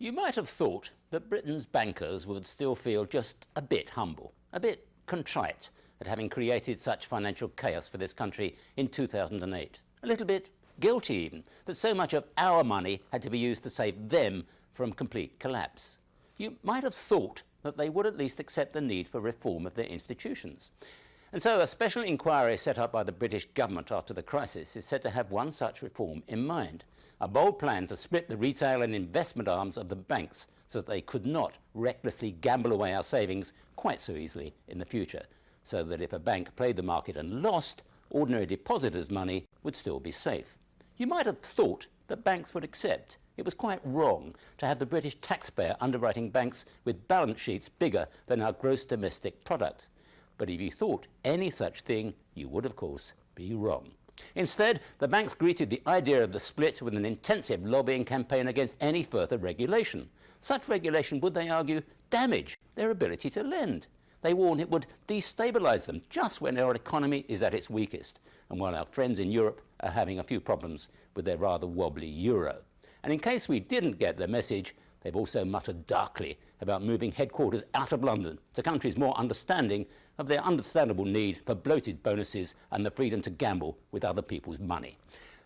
You might have thought that Britain's bankers would still feel just a bit humble, a bit contrite at having created such financial chaos for this country in 2008. A little bit guilty even, that so much of our money had to be used to save them from complete collapse. You might have thought that they would at least accept the need for reform of their institutions. And so a special inquiry set up by the British government after the crisis is said to have one such reform in mind. A bold plan to split the retail and investment arms of the banks so that they could not recklessly gamble away our savings quite so easily in the future, so that if a bank played the market and lost, ordinary depositors' money would still be safe. You might have thought that banks would accept. It was quite wrong to have the British taxpayer underwriting banks with balance sheets bigger than our gross domestic product. But if you thought any such thing, you would, of course, be wrong. Instead, the banks greeted the idea of the split with an intensive lobbying campaign against any further regulation. Such regulation would, they argue, damage their ability to lend. They warn it would destabilise them just when our economy is at its weakest, and while our friends in Europe are having a few problems with their rather wobbly euro. And in case we didn't get the message, they've also muttered darkly about moving headquarters out of London to countries more understanding of their understandable need for bloated bonuses and the freedom to gamble with other people's money.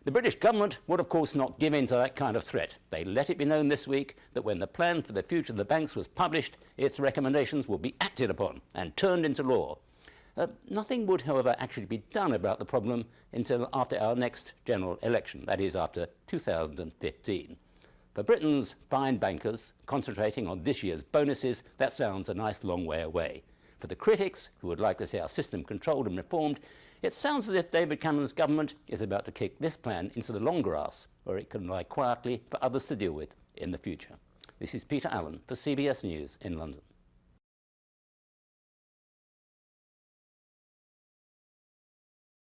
The British government would, of course, not give in to that kind of threat. They let it be known this week that when the plan for the future of the banks was published, its recommendations would be acted upon and turned into law. Nothing would, however, actually be done about the problem until after our next general election, that is, after 2015. For Britain's fine bankers, concentrating on this year's bonuses, that sounds a nice long way away. For the critics, who would like to see our system controlled and reformed, it sounds as if David Cameron's government is about to kick this plan into the long grass, where it can lie quietly for others to deal with in the future. This is Peter Allen for CBS News in London.